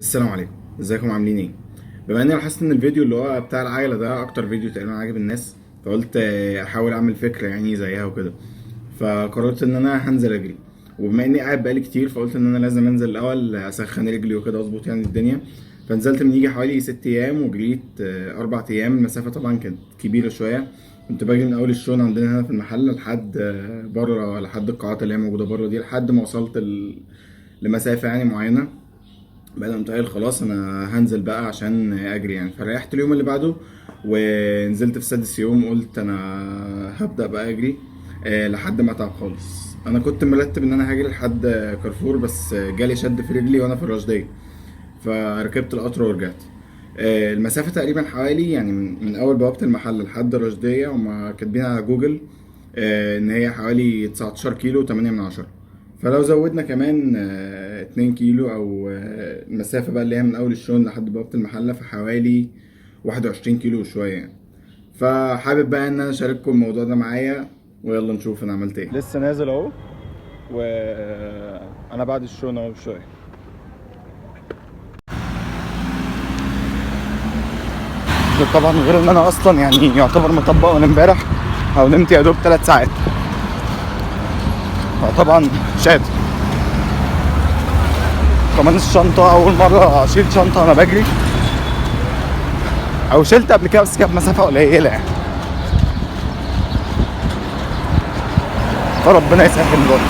السلام عليكم، ازيكم عاملين ايه؟ بما اني لاحظت ان الفيديو اللي هو بتاع العجلة ده اكتر فيديو تقريبا عاجب الناس، فقلت احاول اعمل فكرة يعني زيها وكده. فقررت ان انا هنزل اجري. وبما اني قاعد بقالي كتير فقلت ان انا لازم انزل الاول اسخن رجلي وكده اظبط يعني الدنيا. فنزلت من يجي حوالي 6 ايام وجريت 4 ايام. المسافة طبعا كانت كبيرة شوية. كنت باجي من اول الشون عندنا هنا في المحل لحد بره، لحد القاعات اللي هي موجودة بره دي، لحد ما وصلت لمسافة يعني معينة. بعد قمت قايل خلاص انا هنزل بقى عشان اجري يعني. فريحت اليوم اللي بعده ونزلت في سادس يوم قلت انا هبدأ بقى اجري لحد ما اتعب خالص. انا كنت مرتب ان انا هجري لحد كارفور، بس جالي شد في رجلي وانا في الرشدية، فركبت القطر ورجعت. المسافة تقريبا حوالي يعني من أول بوابة المحل لحد الرشدية، هما كاتبين على جوجل إن هي حوالي 19 كيلو 8 من 10. فلو زودنا كمان 2 كيلو أو المسافة بقى اللي هي من أول الشون لحد بوابة المحلة، فحوالي 21 كيلو وشوية يعني. فحابب بقى إن أنا أشارككم الموضوع ده معايا، ويلا نشوف أنا عملت إيه. لسه نازل أهو، وأنا بعد الشون أهو بشوية. طبعا غير ان انا اصلا يعني يعتبر مطبق من امبارح، او نمت يا دوب 3 ساعات، فطبعا شاد. كمان الشنطه اول مره اشيل شنطه وانا بجري، او شلت قبل كده بس كانت مسافه قليله يعني. فربنا يسهل برضه.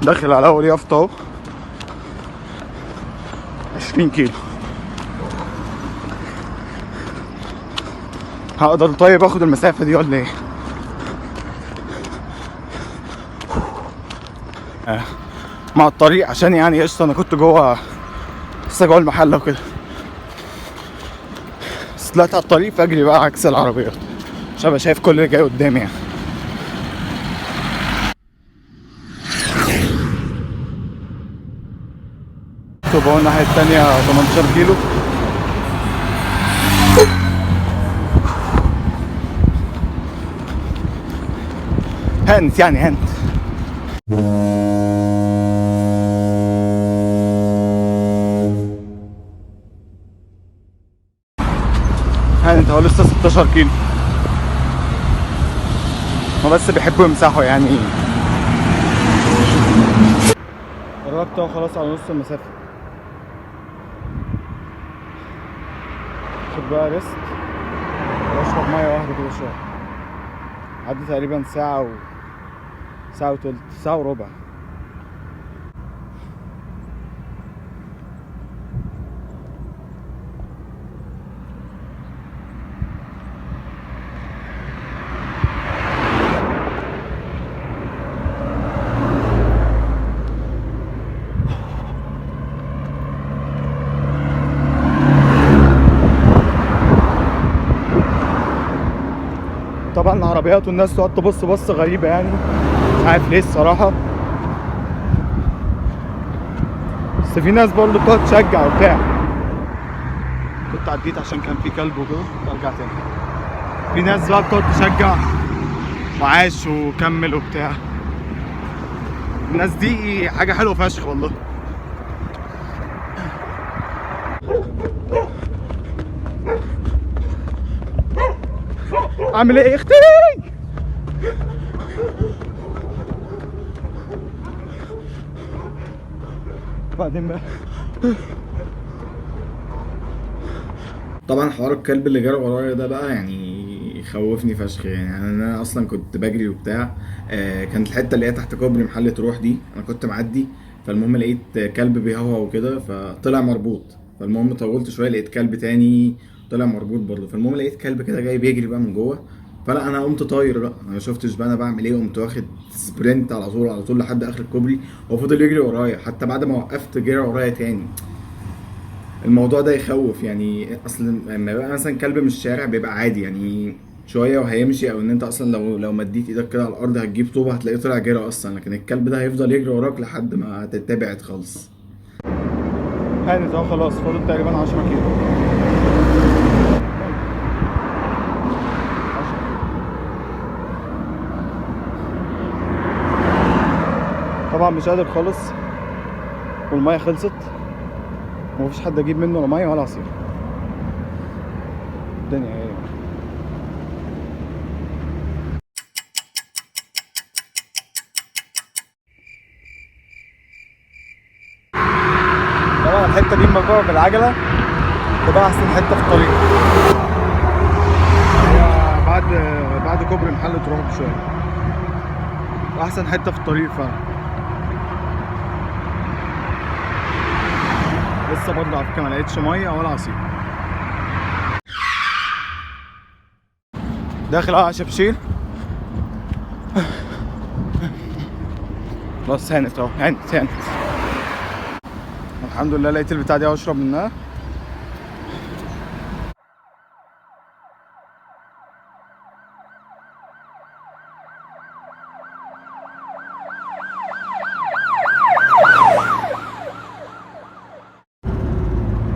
داخل على اول يافطه اهو، 20 كيلو. هقدر طيب اخد المسافه دي ولا ايه؟ مع الطريق عشان يعني قشطه، انا كنت جوه لسه جوه المحل وكده، بس طلعت على الطريق فاجري بقى عكس العربيات عشان ابقى شايف كل اللي جاي قدامي يعني. طب الناحية التانية 18 كيلو. هانت يعني هانت. هانت هو لسه 16 كيلو. ما بس بيحبوا يمسحوا يعني. قربت اهو خلاص على نص المسافة. خد بقى ريست واشرب مية واحدة كده شوية. عدى تقريبا ساعة وتلت، ساعة وربع. طبعا العربيات والناس تقعد تبص بصة غريبة يعني، مش عارف ليه الصراحة، بس في ناس برضه بتقعد تشجع وبتاع. كنت عديت عشان كان في كلب وكده برجع تاني. في ناس بقى بتقعد تشجع وعاش وكمل وبتاع. الناس دي حاجة حلوة فشخ والله. عامل ايه يا اختي؟ بعدين بقى طبعا حوار الكلب اللي جرى ورايا ده بقى يعني خوفني فشخ يعني. انا اصلا كنت بجري وبتاع. كانت الحته اللي هي تحت كوبري محل تروح دي انا كنت معدي. فالمهم لقيت كلب بيهوهو وكده فطلع مربوط. فالمهم طولت شويه لقيت كلب تاني طلع مربوط برضه. فالمهم لقيت كلب كده جاي بيجري بقى من جوه. فلا انا قمت طاير بقى، انا ما شفتش بقى انا بعمل ايه، قمت واخد سبرنت على طول على طول لحد اخر الكوبري. هو فضل يجري ورايا حتى بعد ما وقفت جري ورايا تاني. الموضوع ده يخوف يعني. اصلا لما يبقى مثلا كلب من الشارع بيبقى عادي يعني، شويه وهيمشي، او ان انت اصلا لو مديت ايدك كده على الارض هتجيب طوبه هتلاقيه طلع جري اصلا. لكن الكلب ده هيفضل يجري وراك لحد ما تتبعد خالص. هانت اهو خلاص، فاضل تقريبا 10 كيلو. طبعا مش قادر خالص، والميه خلصت ومفيش حد اجيب منه لا ميه ولا عصير. الدنيا ايه؟ طبعا الحته دي لما بقى بالعجله تبقى احسن حته في الطريق. هي بعد كوبري محل تروح بشويه، واحسن حته في الطريق فعلا. لسه برضه على فكره ما لقيتش ميه ولا عصير. داخل على شبشير خلاص، هانت اهو، هانت. الحمد لله لقيت البتاع دي اشرب منها.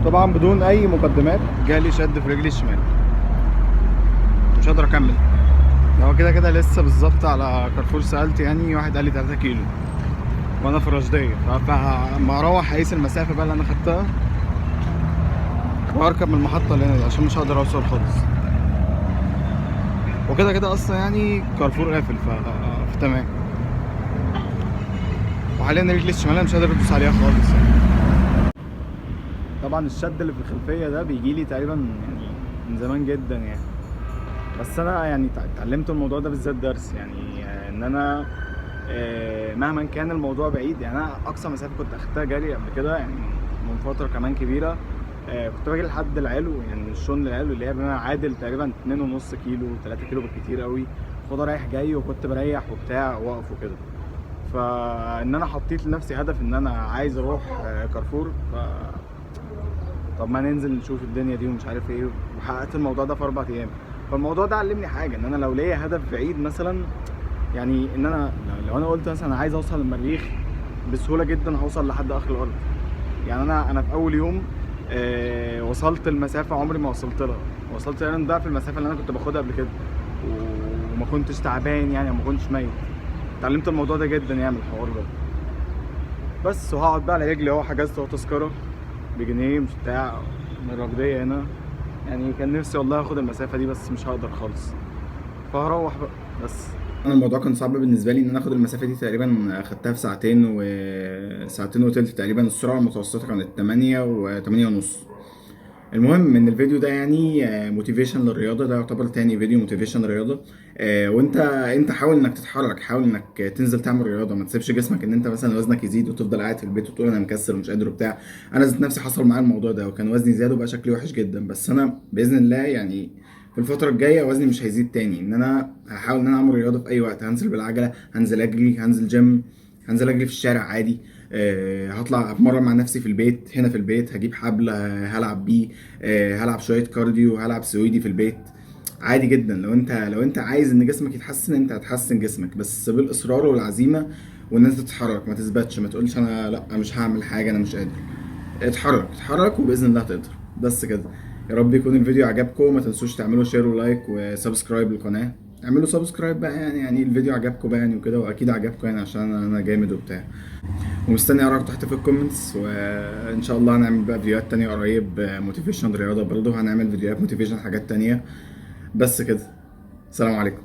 طبعا بدون اي مقدمات جالي شد في رجلي الشمال، مش قادر اكمل. هو كده كده لسه بالظبط على كارفور سالت يعني، واحد قال لي 3 كيلو وانا في الرشديه، فما اروح اقيس المسافه بقى اللي انا خدتها واركب من المحطه اللي هنا دي عشان مش هقدر اوصل خالص. وكده كده اصلا يعني كارفور قافل فتمام. وحاليا رجلي الشمال مش قادر ادوس عليها خالص يعني. طبعا الشد اللي في الخلفيه ده بيجي لي تقريبا يعني من زمان جدا يعني، بس انا يعني اتعلمت الموضوع ده بالذات درس يعني، ان انا مهما كان الموضوع بعيد يعني. انا اقصى مسافه كنت اخدتها جري قبل كده يعني من فتره كمان كبيره، كنت باجي لحد العلو يعني، من الشون للعلو اللي هي بما يعادل تقريبا 2.5 كيلو 3 كيلو بالكتير قوي، خد رايح جاي، وكنت بريح وبتاع واقف وكده. فان انا حطيت لنفسي هدف ان انا عايز اروح كارفور، طب ما ننزل نشوف الدنيا دي ومش عارف ايه، وحققت الموضوع ده في 4 ايام. فالموضوع ده علمني حاجه، ان انا لو ليا هدف بعيد مثلا يعني، ان انا لو انا قلت مثلا عايز اوصل المريخ بسهوله جدا هوصل لحد اخر الارض يعني. انا في اول يوم وصلت المسافه عمري ما وصلت لها، وصلت تقريبا ضعف المسافه اللي انا كنت باخدها قبل كده، وما كنتش تعبان يعني، وما كنتش ميت. اتعلمت الموضوع ده جدا يعني من الحوار ده. بس وهقعد بقى على رجلي اهو، حجزت اهو تذكره بجنيه مش بتاع من الرجليه هنا يعني. كان نفسي والله اخد المسافه دي بس مش هقدر خالص، فهروح بقى. بس انا الموضوع كان صعب بالنسبه لي ان انا اخد المسافه دي، تقريبا اخدتها في ساعتين وتلت تقريبا. السرعه المتوسطه كانت 8 و8 ونص. المهم ان الفيديو ده يعني موتيفيشن للرياضه، ده يعتبر تاني فيديو موتيفيشن للرياضه. وانت حاول انك تتحرك، حاول انك تنزل تعمل رياضه، ما تسيبش جسمك ان انت مثلا وزنك يزيد وتفضل قاعد في البيت وتقول انا مكسل ومش قادر وبتاع. انا ذات نفسي حصل معايا الموضوع ده، وكان وزني زاد وبقى شكلي وحش جدا، بس انا باذن الله يعني في الفترة الجاية وزني مش هيزيد تاني. ان انا هحاول ان انا اعمل رياضة في اي وقت، هنزل بالعجلة، هنزل اجري، هنزل جيم، هنزل اجري في الشارع عادي. هطلع اتمرن مع نفسي في البيت، هنا في البيت هجيب حبل هلعب بيه، هلعب شويه كارديو، هلعب سويدي في البيت عادي جدا. لو انت عايز ان جسمك يتحسن، انت هتحسن جسمك بس بالاصرار والعزيمه، وان انت تتحرك، ما تثبتش، ما تقولش انا لا مش هعمل حاجه انا مش قادر. اتحرك وباذن الله هتقدر. بس كده. يا رب يكون الفيديو عجبكم، ما تنسوش تعملوا شير ولايك وسبسكرايب للقناه. اعملوا سبسكرايب بقى يعني الفيديو عجبكم بقى يعني وكده، واكيد عجبكم يعني عشان انا جامد وبتاع. ومستني اراك تحت في الكومنتس، وان شاء الله هنعمل بقى فيديوهات تانية قريب موتيفيشن رياضة، برضه هنعمل فيديوهات موتيفيشن حاجات تانية. بس كده. السلام عليكم.